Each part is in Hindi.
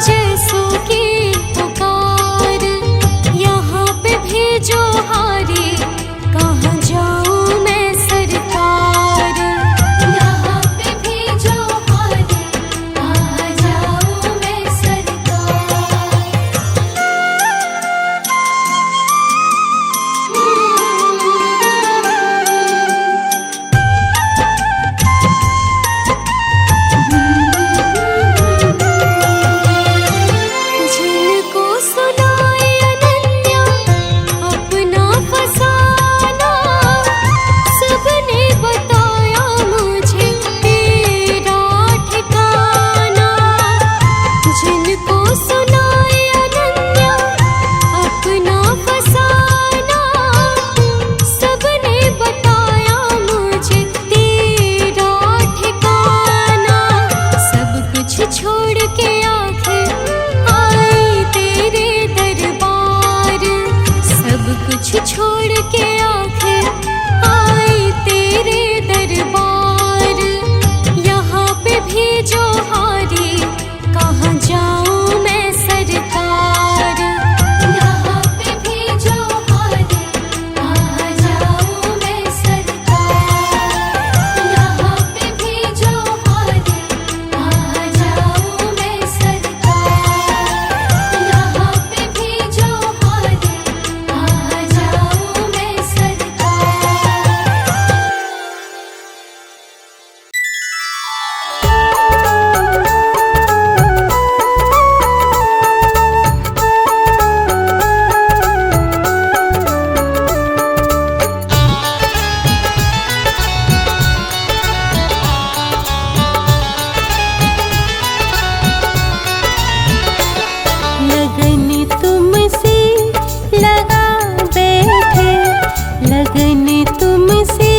जैसों की पुकार, यहाँ पे भेजो हारी, कहाँ जाऊँ मैं सरकार। यहाँ पे भेजो हारी, कहाँ जाऊँ मैं सरकार। जिनको सुनाए अनन्या अपना फसाना, सबने बताया मुझे तेरा ठिकाना। जिनको सुनाए अनन्या अपना फसाना, सबने बताया मुझे तेरा ठिकाना। सब कुछ छोड़ के आखिर आई तेरे दरबार, सब कुछ छोड़ के आखिर आई तेरे दरबार। यहाँ पे भेजो हारी, कहाँ जाऊँ मैं सरकार। यहाँ पे भेजो हारी, कहाँ जाऊँ मैं सरकार। यहाँ पे भेजो हारी, कहाँ जाऊँ मैं सरकार। यहाँ पे भेजो हारी, कहाँ जाऊँ मैं सरकार। लगन तुमसे लगा बैठे, लगन तुमसे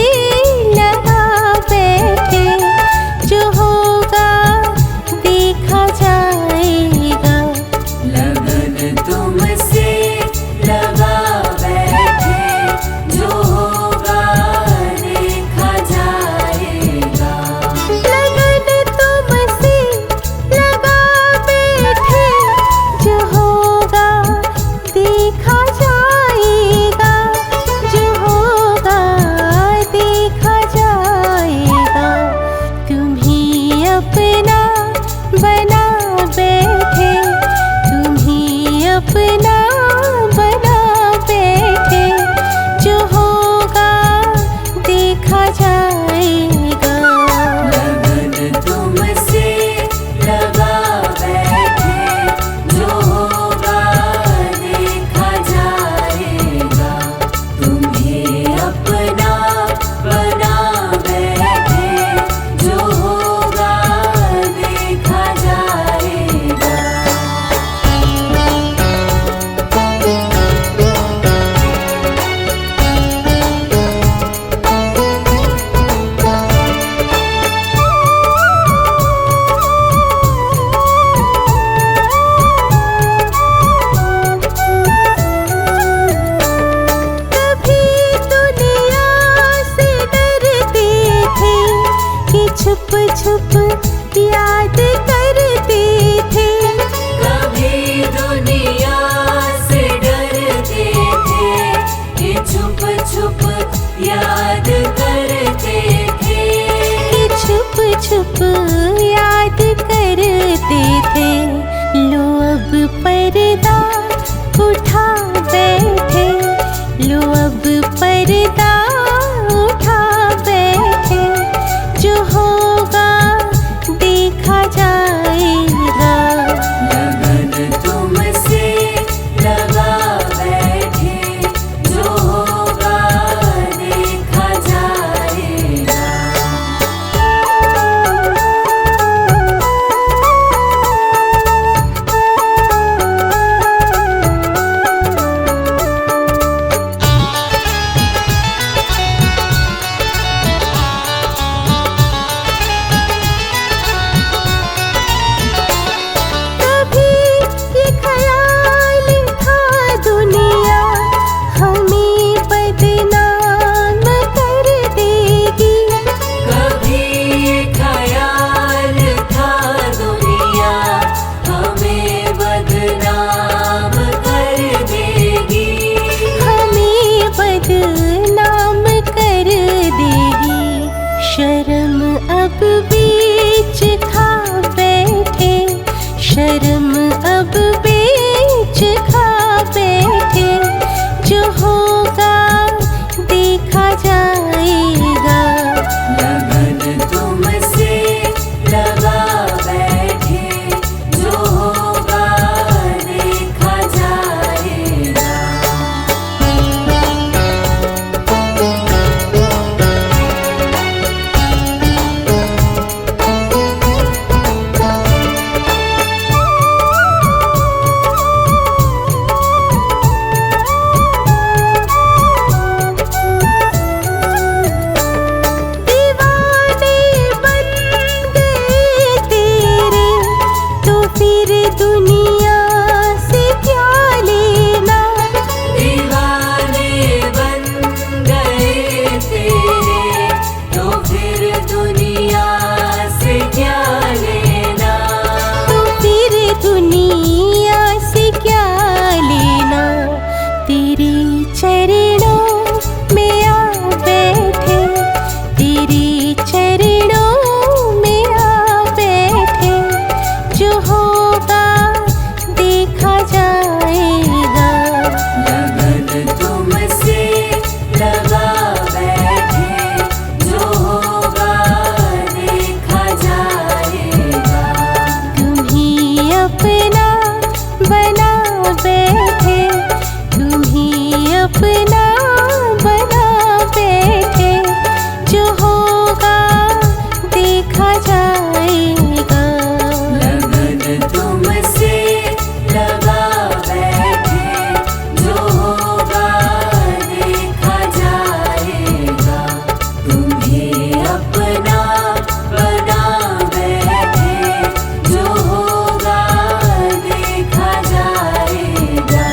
लगा बैठे। जो होगा देखा जाएगा। लगन तुमसे लगा बैठे, जो होगा देखा जाएगा। लगन तुमसे लगा बैठे, जो होगा देखा जाएगा। जो होगा देखा जाएगा। तुम्हें अपना बना शर्म अब बेच खा बैठे, जो होगा देखा जाएगा। लगन तुमसे लगा बैठे, जो होगा देखा जाएगा। दीवाने बन गए तेरे, तो फिर दुनिया से क्या लेना। दीवाने बन गए तेरे, तो फिर दुनिया से क्या लेना। तो फिर दुनिया से क्या लेना। तेरे चरणों में आ बैठे, तेरे चरणों में आ बैठे, जो होगा देखा जाएगा। लगन तुमसे लगा बैठे, जो होगा देखा जाएगा। तुम्ही अपना बना बैठे, तुम्ही अपना बना बैठे, जो होगा देखा जाएगा। लगन तुमसे लगा बैठे, जो होगा देखा जाएगा। तुम्हें अपना बना बैठे, जो होगा देखा जाएगा।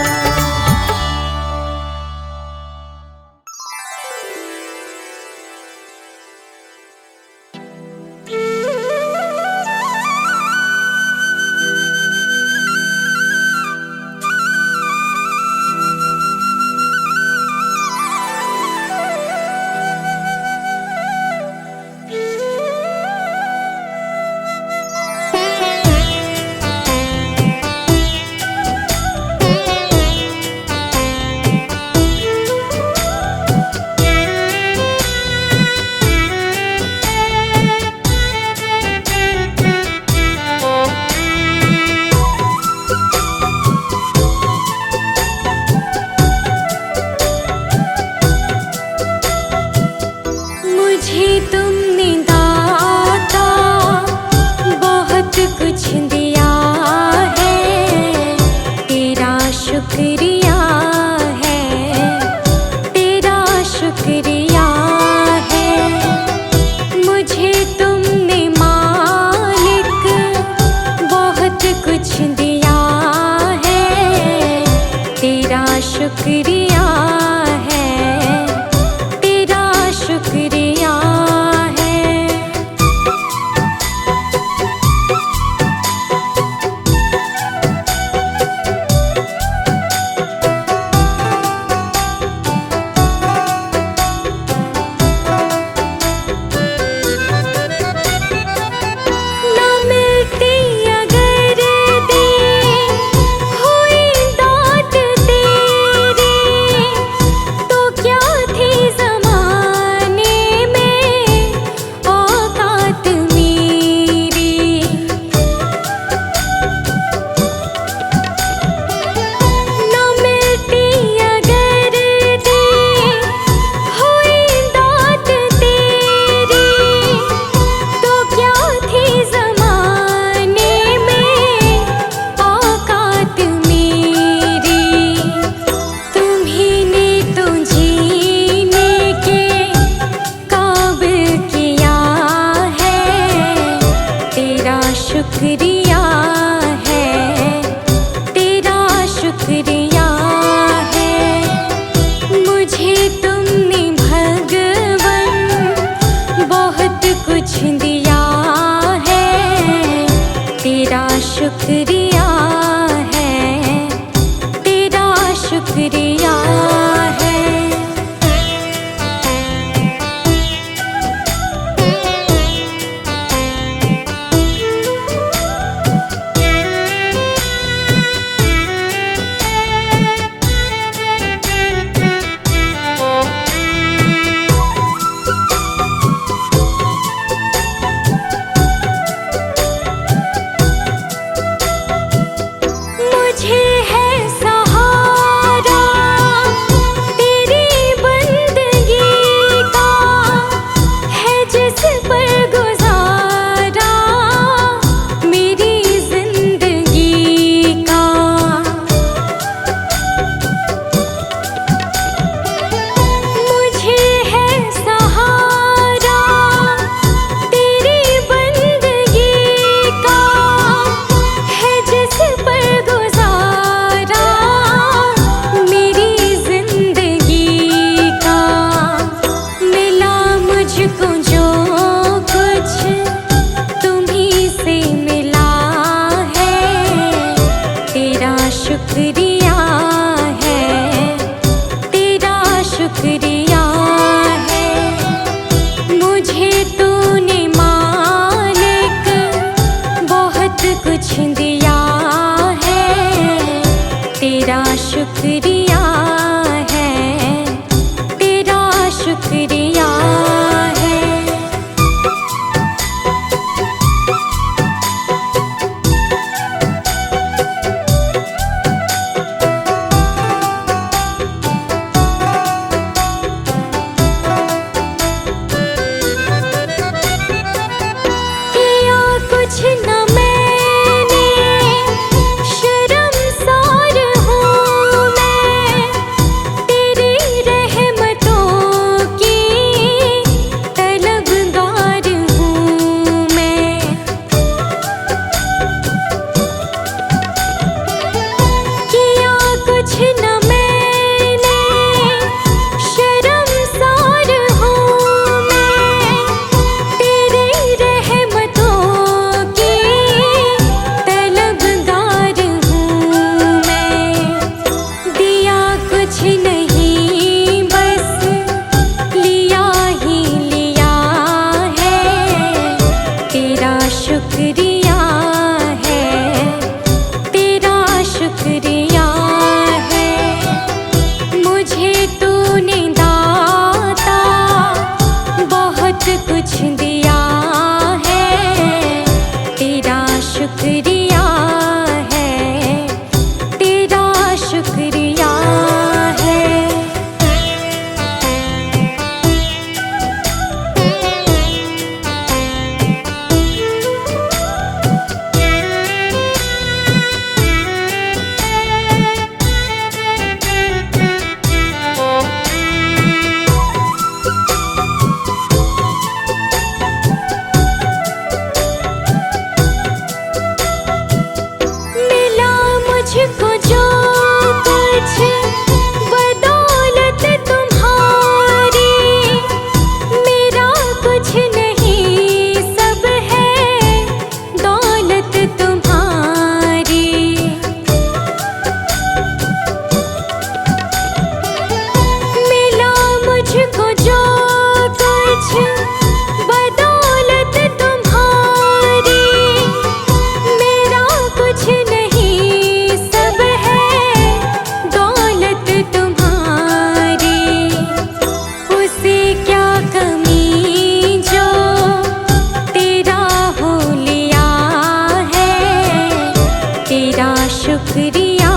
शुक्रिया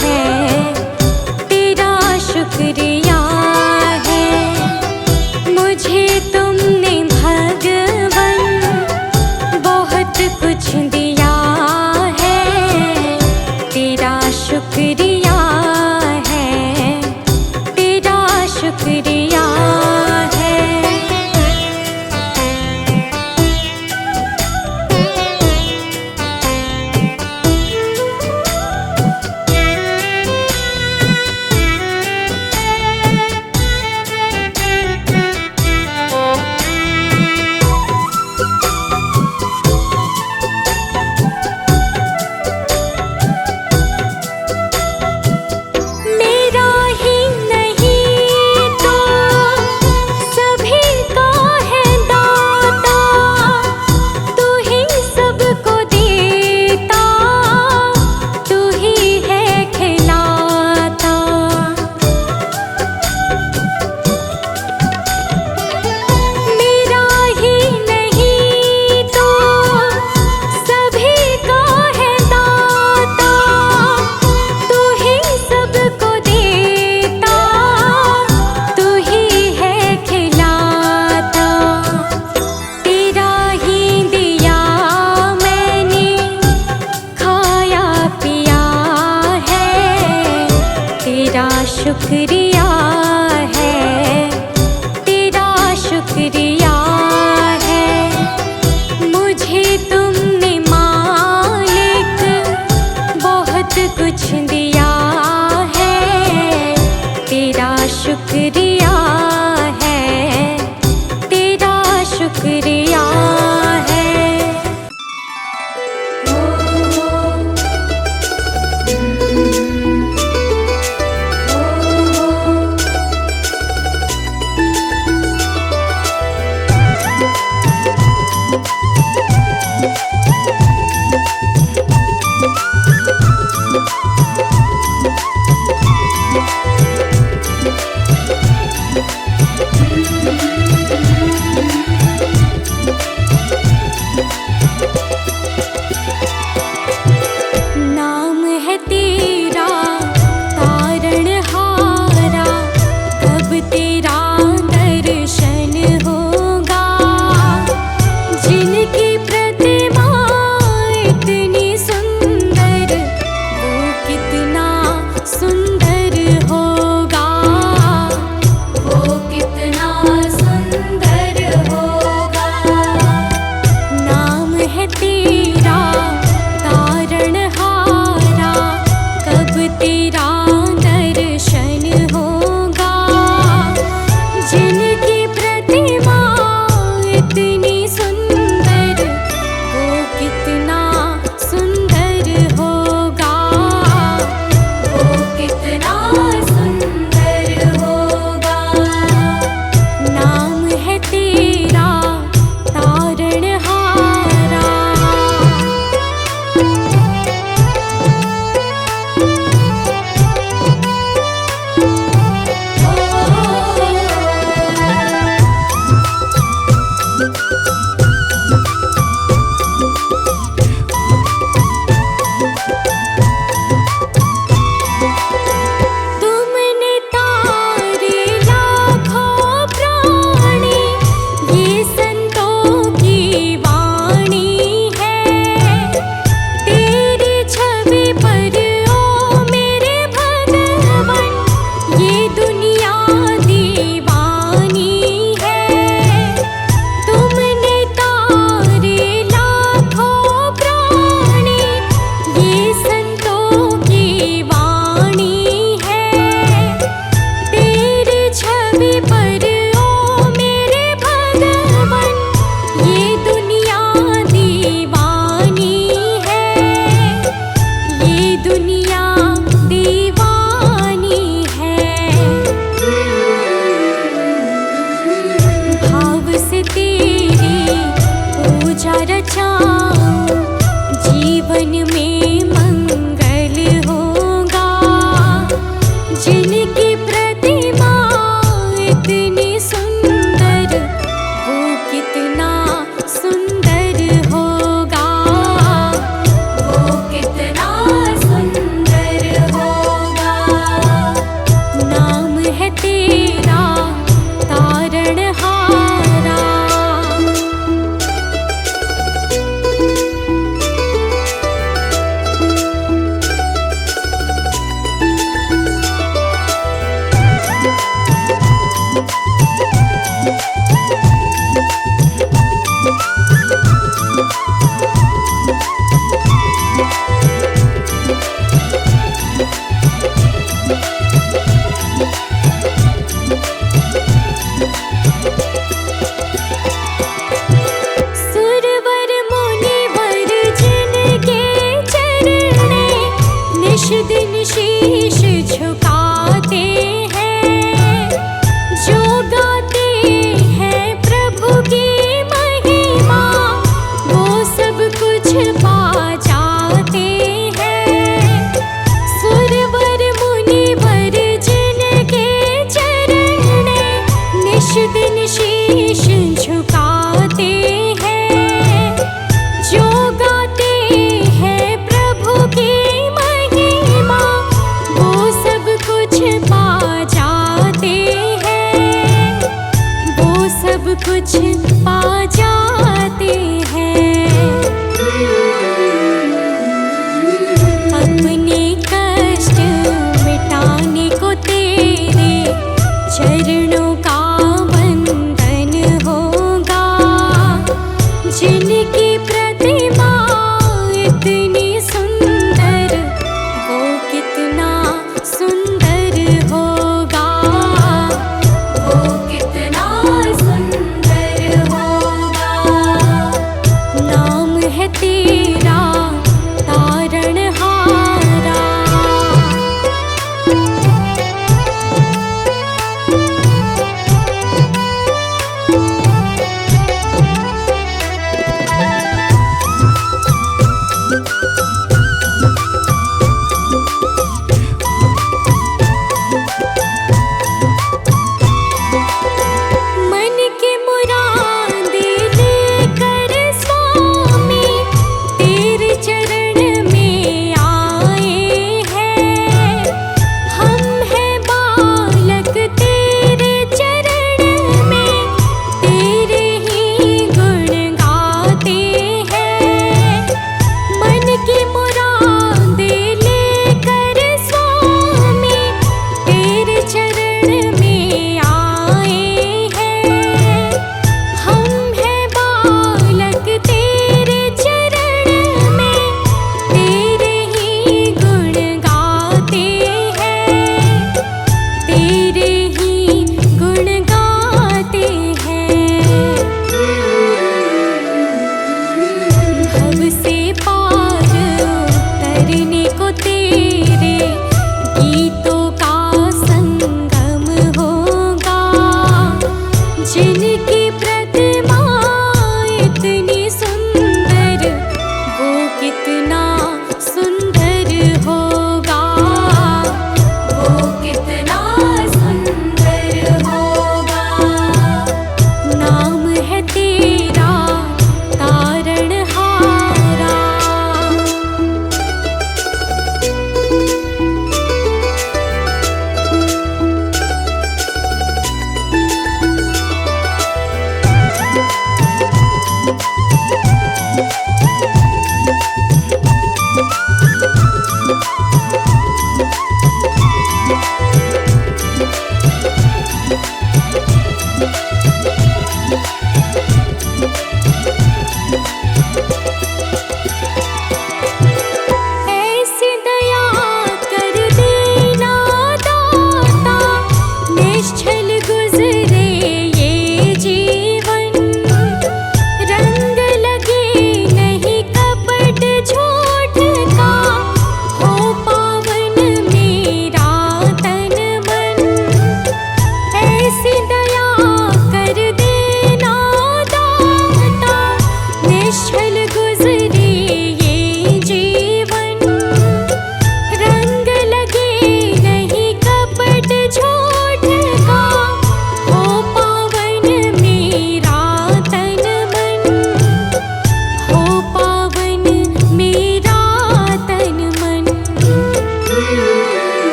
है, तेरा शुक्रिया है। मुझे तुमने भगवन बहुत कुछ दिया है, तेरा शुक्रिया है, तेरा शुक्रिया है।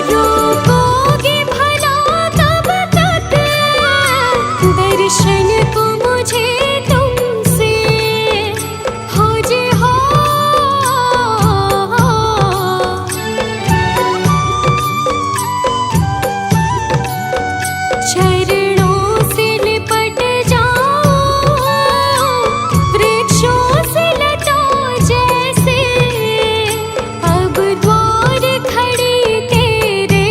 रोकोगे भला कब तक दर्शन को मुझे तुमसे हो जे हो। चरणों से लिपट जाओ वृक्षों से लटों जैसे अब द्वार खड़ी तेरे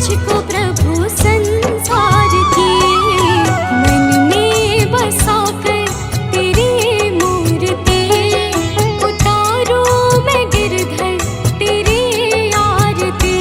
तुझको प्रभु संसार की, मन में बसा कर तेरी मूर्ति, उतारूं मैं गिरधर तेरी आरती।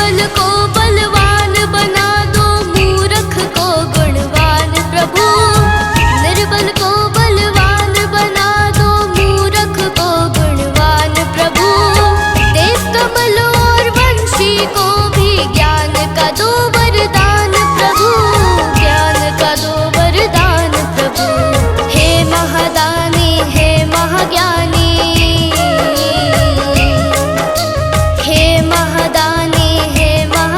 निर्बल को बलवान बना दो, मूर्ख को गुणवान प्रभु। निर्बल को बलवान बना दो, मूर्ख को गुणवान प्रभु। देव कमल और वंशी को भी ज्ञान का दो वरदान प्रभु, ज्ञान का दो वरदान प्रभु। हे महादानी हे महाज्ञानी, हे महादानी हे महाज्ञानी।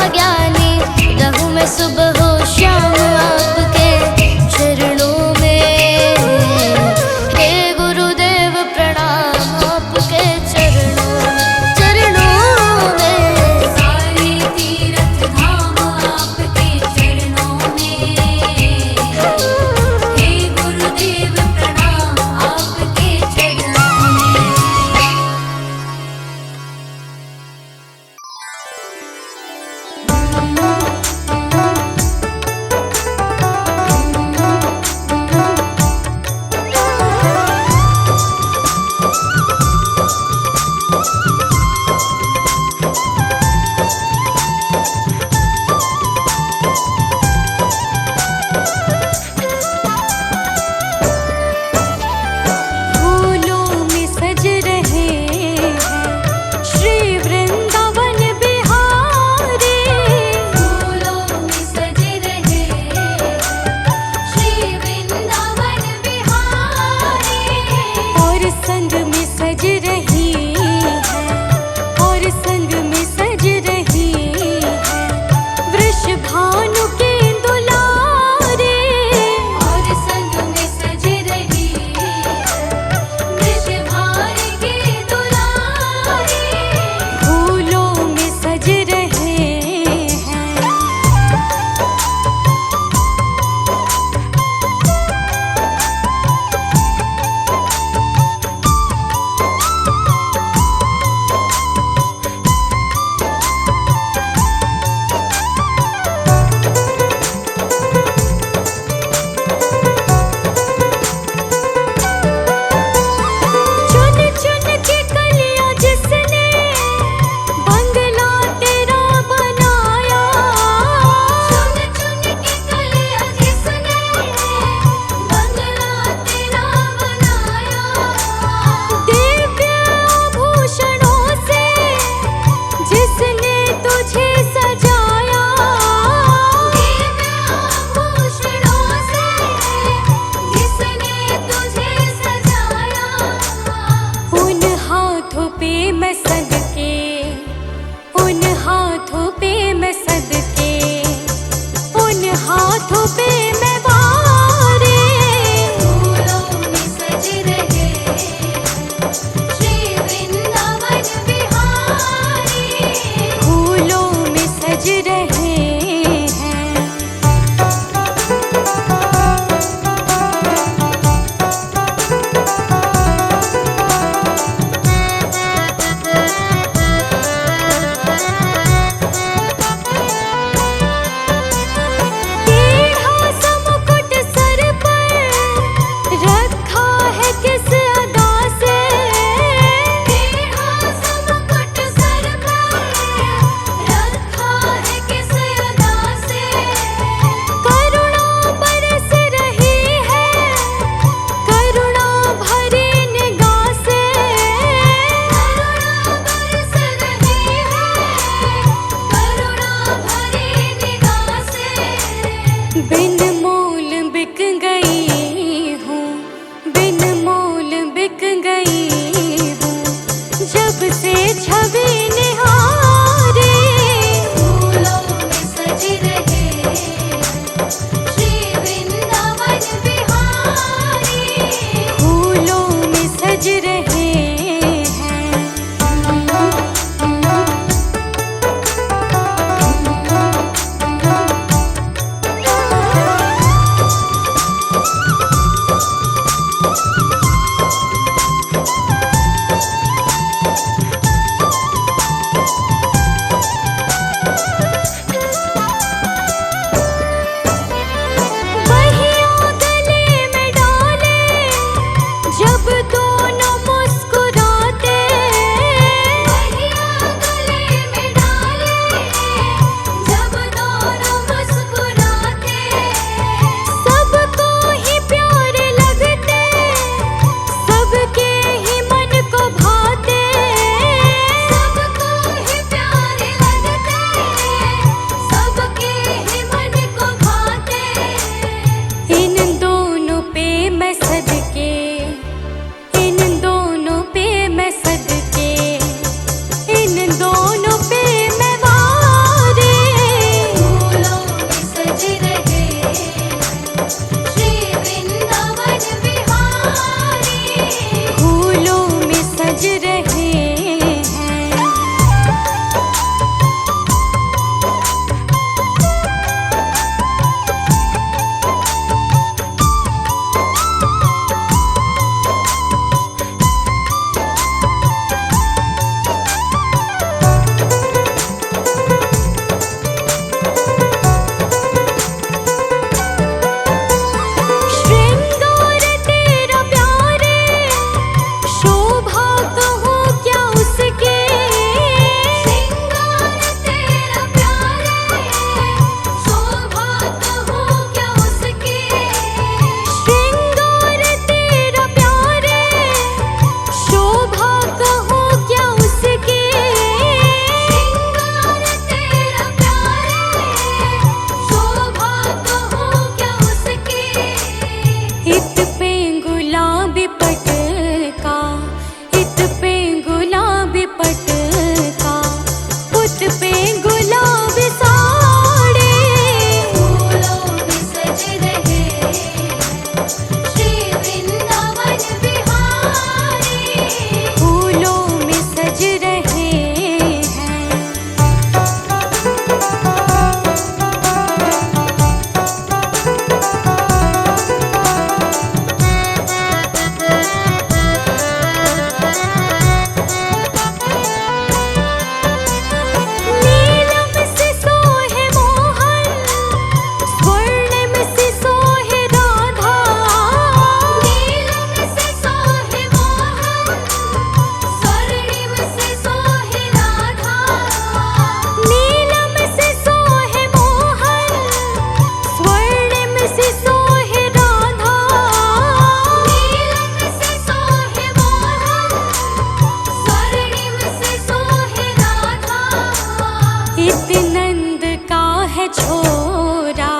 है छोरा,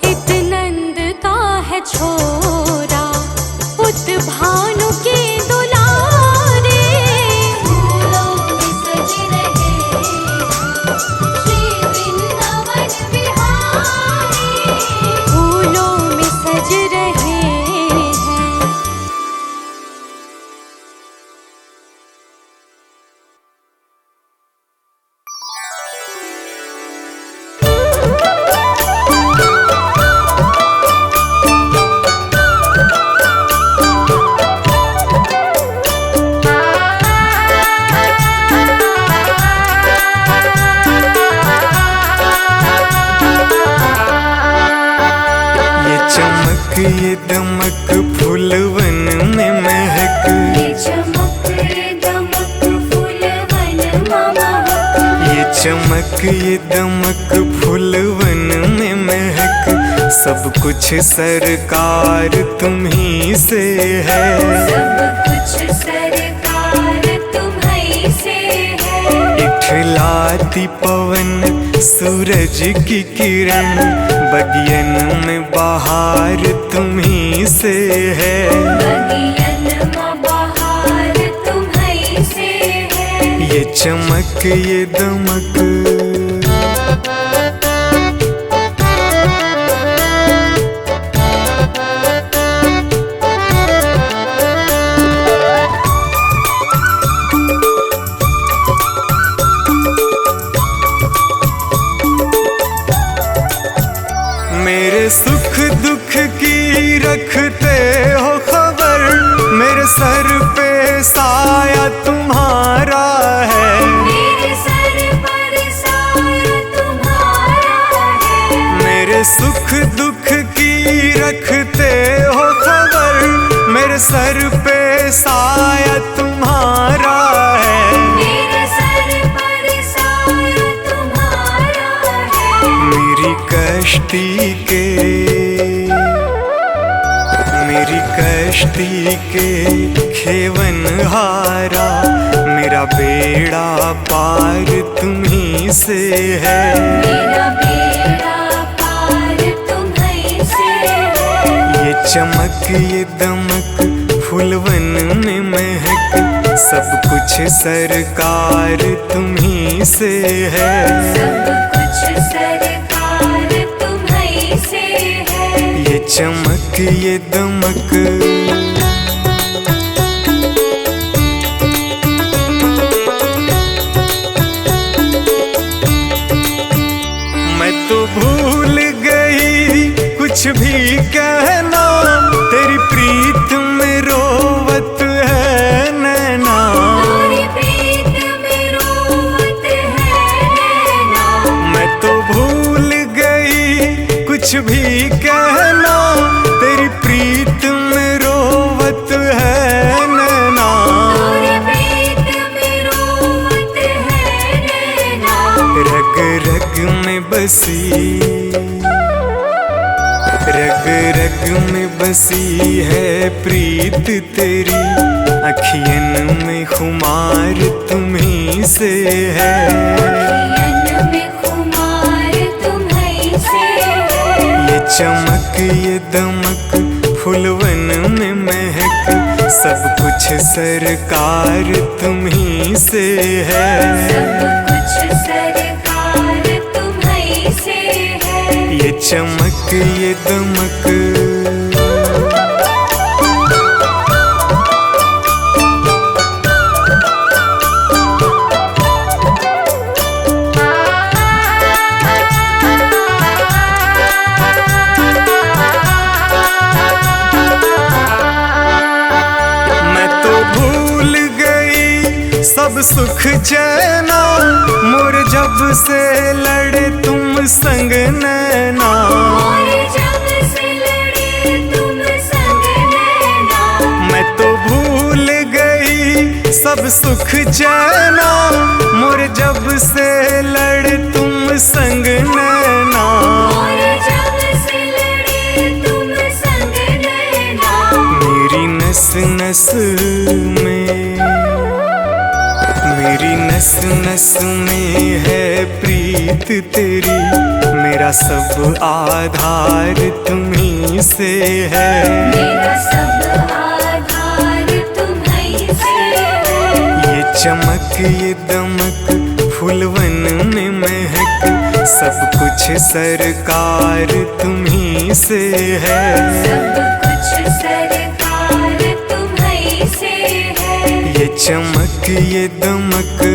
इत नंद का है छोरा, पुत भानु के दुलारे। फूलों में सज रहे श्री वृंदावन बिहारी, फूलों में सज रहे हैं। ये दमक फूलवन में महक, ये चमक ये दमक फूलवन महक, ये चमक ये दमक फूलवन में महक, सब कुछ सरकार तुम्ही से है। सब कुछ सरकार तुम्हीं से है। इठलाती पवन सूरज की किरण, बगियन में बहार तुम्ही से है। बगियन में बहार तुम्हीं से है। ये चमक ये दमक, मेरे सुख दुख की रखते हो खबर, मेरे सर पे साया तुम्हारा है। मेरे सर पर साया तुम्हारा है। मेरे सुख दुख की रखते हो खबर, मेरे सर पे साया तुम्हारा है। मेरे सर पर साया तुम्हारा है। मेरी कश्ती के खेवन हारा, मेरा बेड़ा पार तुम्ही से है। मेरा बेड़ा पार तुम्हीं से है। ये चमक ये दमक फूलवन में महक, सब कुछ सरकार तुम्ही से है। सब कुछ सरकार तुम्हीं से है। ये चमक ये दमक, मैं तो भूल गई कुछ भी कहना, तेरी प्रीत में रोवत है नैना। तेरी प्रीत में रोवत है नैना। मैं तो भूल गई कुछ भी कहना, तेरी प्रीत में रोवत है नैना। तेरी प्रीत में रोवत है नैना। रग रग में बसी, रग रग में बसी है प्रीत तेरी, अखियन में खुमार तुम्ही से है। अखियन में खुमार तुम्हीं से है। ये चमक ये दमक फूलवन में महक, सब कुछ सरकार तुम्ही से है। सब कुछ सरकार तुम्हीं से है। ये चमक ये दमक, मैं तो भूल गई सब सुख चैना, मोर जब से लड़े तुम संग नैना। और जब से लड़े तुम संग नैना। मैं तो भूल गई सब सुख चैना, मोर जब से लड़े तुम संग नैना। और जब से लड़े तुम संग नैना। मेरी नस नस में, मेरी नस नस में है प्रीत तेरी, मेरा सब आधार तुम्हीं से है। मेरा सब आधार तुम्हीं से है। ये चमक ये दमक फूलवन में महक, सब कुछ सरकार तुम्हीं से है। सब कुछ सरकार तुम्हीं से है। ये चमक ये दमक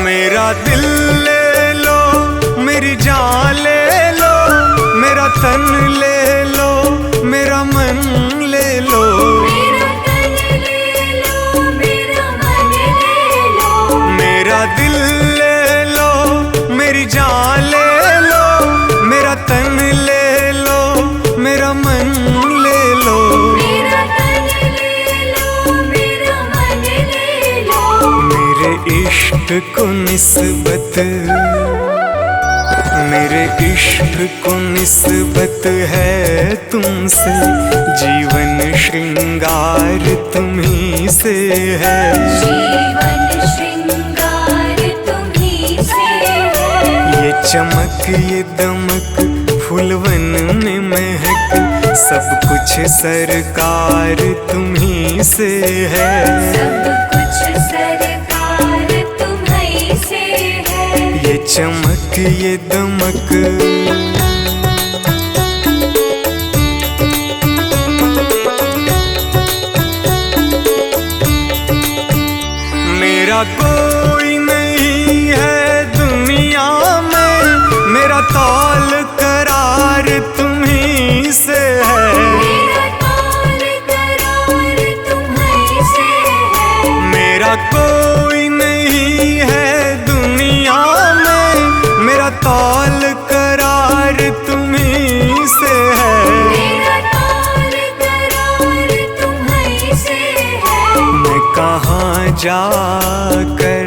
मेरा दिल ले लो, मेरी जान ले लो, मेरा तन ले लो, मेरा मन ले लो। मेरा तन ले लो, मेरा मन ले लो। मेरा दिल ले लो, मेरी जान ले लो, मेरा तन ले लो, मेरा मन ले लो। मेरा तन ले लो, मेरा मन ले लो। मेरे इश्क को निस्बत, मेरे इश्क को निस्बत है तुमसे, जीवन श्रृंगार तुम्हीं से है। जीवन श्रृंगार तुम्हीं से है। ये चमक ये दमक फूलवन में महक, सब कुछ सरकार तुम्हीं से है। सब कुछ सरकार तुम्हीं से है। ये चमक ये दमक मेरा कोई नहीं है दुनिया में, मेरा तौल करार तुम्हीं से है। मेरा तौल करार तुम्हीं से है। मेरा कोई नहीं है दुनिया में, मेरा तौल करार तुम्हीं से है। मेरा तौल करार तुम्हीं से है। मैं कहाँ जाकर,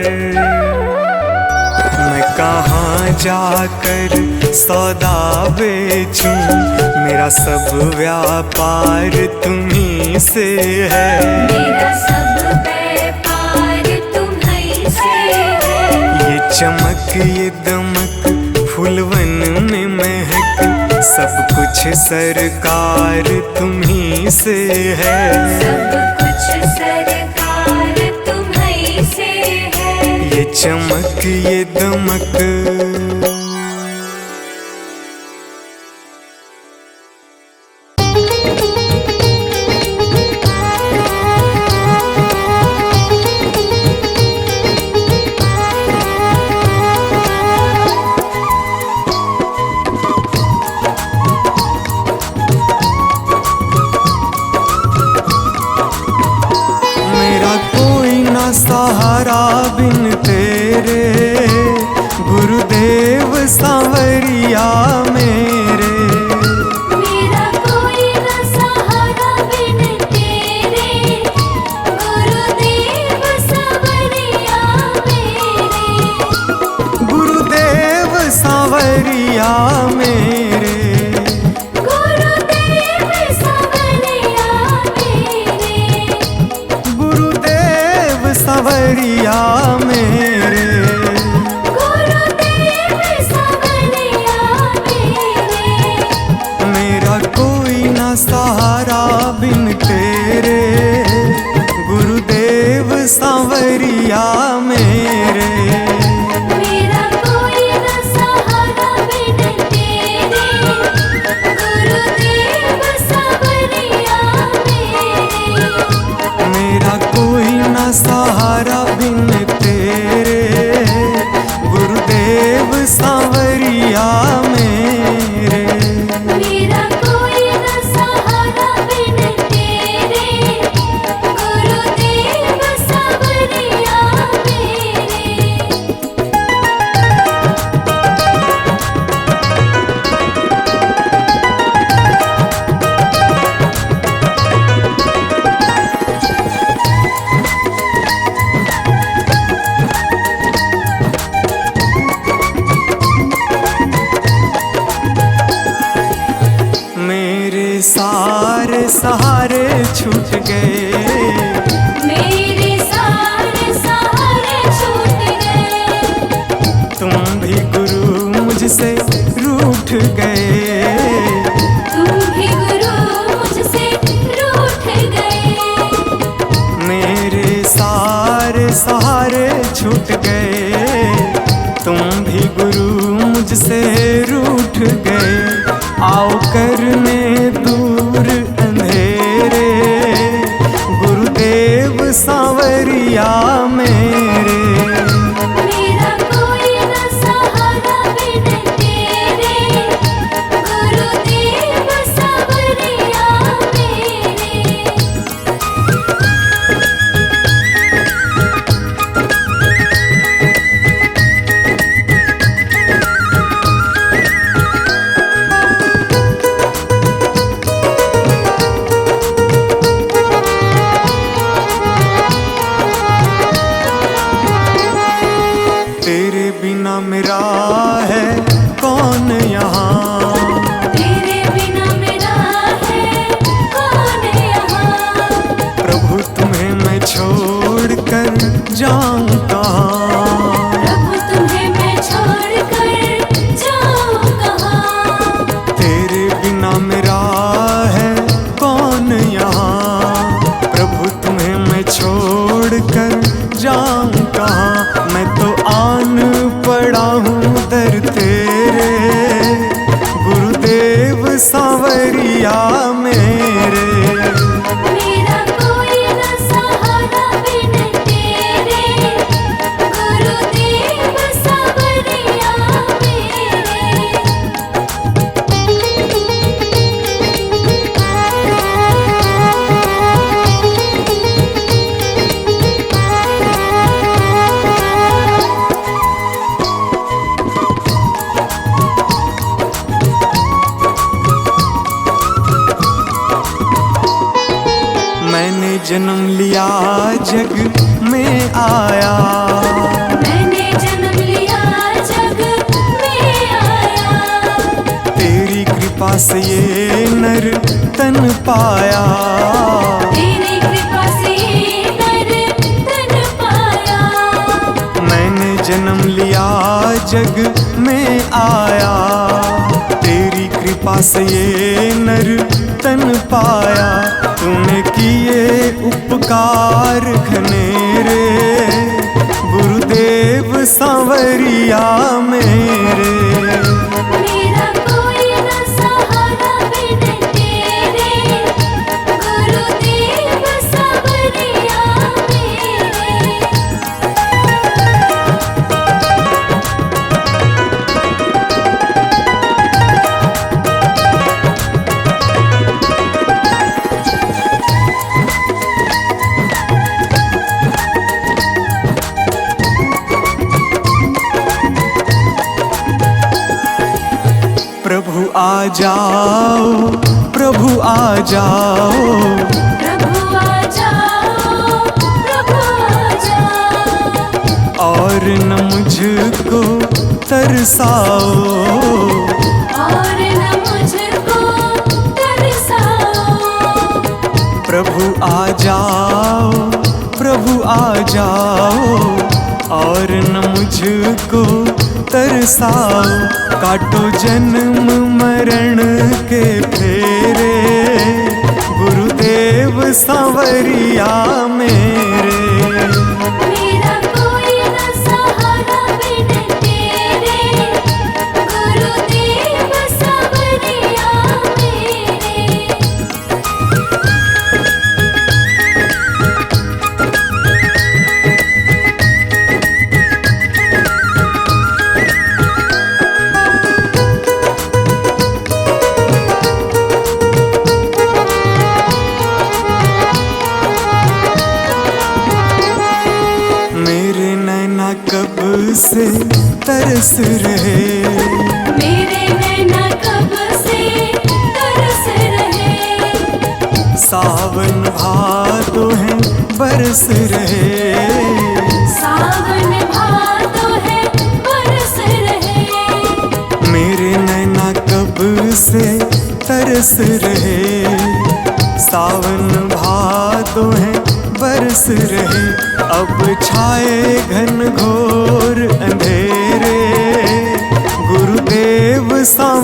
मैं कहाँ जाकर सौदा बेचूं, मेरा सब व्यापार तुम्हीं से है। मेरा सब व्यापार तुम्हीं से है। ये चमक ये दमक फूलवन में महक, सब कुछ सरकार तुम्हीं से है। सब कुछ सरकार तुम्हीं से है। ये चमक ये दमक मेरा कोई ना सहारा बिन तेरे, गुरुदेव तुम भी गुरु मुझसे रूठ गए। तुम भी गुरु मुझसे रूठ गए। मेरे सारे सहारे छूट गए। तुम भी गुरु मुझसे रूठ गए। आओ करने दूर अंधेरे, गुरुदेव सांवरिया मेरे। मेरा कोई न सहारा बिन तेरे, गुरुदेव सांवरिया मेरे। तेरे बिना मेरा है कौन यहाँ, तेरे बिना मेरा है कौन यहाँ। प्रभु तुम्हें मैं छोड़ कर जाऊं कहाँ। प्रभु तुम्हें मैं छोड़ कर जाऊं कहाँ। तेरे बिना मेरा है कौन यहाँ, प्रभु तुम्हें मैं छोड़ कर जाऊं कहाँ। मैं तो आन पड़ा हूँ दर तेरे, गुरुदेव सांवरिया मेरे। मेरा कोई न सहारा बिन तेरे, गुरुदेव सांवरिया मैंने जन्म लिया जग में आया, मैंने जन्म लिया जग में आया। तेरी कृपा से ये नर तन पाया। तेरी कृपा से नर तन पाया। मैंने जन्म लिया जग में आया, तेरी कृपा से ये नर तन पाया। तूने किए उपकार घनेरे, गुरुदेव सांवरिया मेरे। मेरा कोई न सहारा बिन तेरे, गुरुदेव सांवरिया मेरे। प्रभु आ जाओ, प्रभु आ जाओ, प्रभु आ जाओ, प्रभु आ जाओ। और न मुझको तरसाओ, और न मुझको तरसाओ। प्रभु आ जाओ, प्रभु आ जाओ, और न मुझको तरसाओ। काटो जन्म मरण के फेरे, गुरुदेव सांवरिया मेरे। मेरा कोई न सहारा बिन तेरे, गुरुदेव सांवरिया मेरे। मेरे नैना कब से तरस रहे, मेरे नैना कब से तरस रहे। सावन भादो है बरस रहे। सावन भादो है बरस रहे। मेरे नैना कब से तरस रहे, सावन भादो है बरस रहे। अब छाए घन घोर अंधेरे,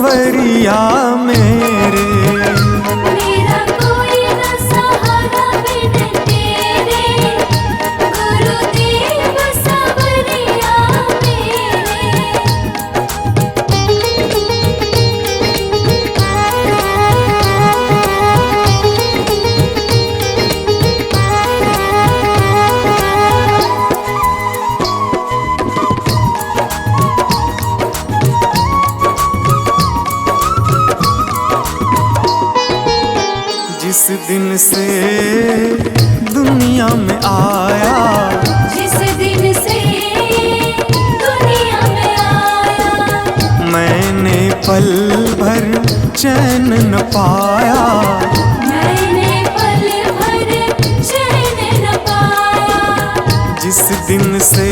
सांवरिया मेरे। मेरा कोई न सहारा बिन तेरे, गुरुदेव सांवरिया जिस दिन से दुनिया में आया, जिस दिन से दुनिया में आया, मैंने पल भर चैन न पाया। मैंने पल भर चैन न पाया। जिस दिन से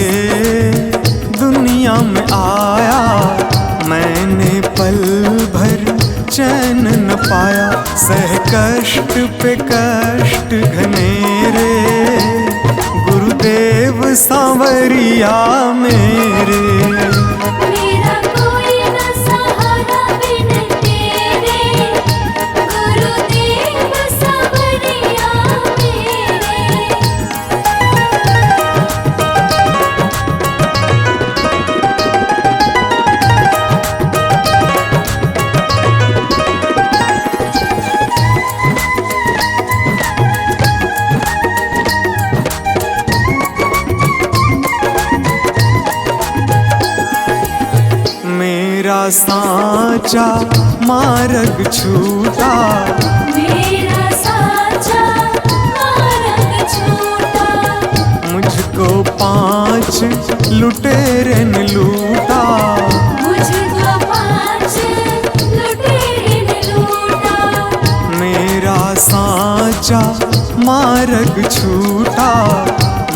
दुनिया में आया, मैंने पल भर चैन न पाया। सह कष्ट पे कष्ट घनेरे, गुरुदेव सांवरिया मेरे। मेरा कोई न सहारा बिन तेरे, गुरुदेव सांवरिया मेरे। मेरा साचा मार्ग छूटा, मेरा साचा मार्ग छूटा। मुझको 5 लुटेरे ने लूटा। मुझको 5 लुटेरे ने लूटा। मेरा साचा मार्ग छूटा,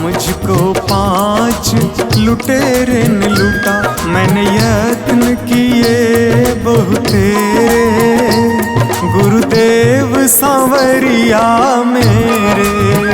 मुझको 5 लुटेरे ने लूटा। मैंने यत्न किए बहुतेरे, गुरुदेव सांवरिया मेरे।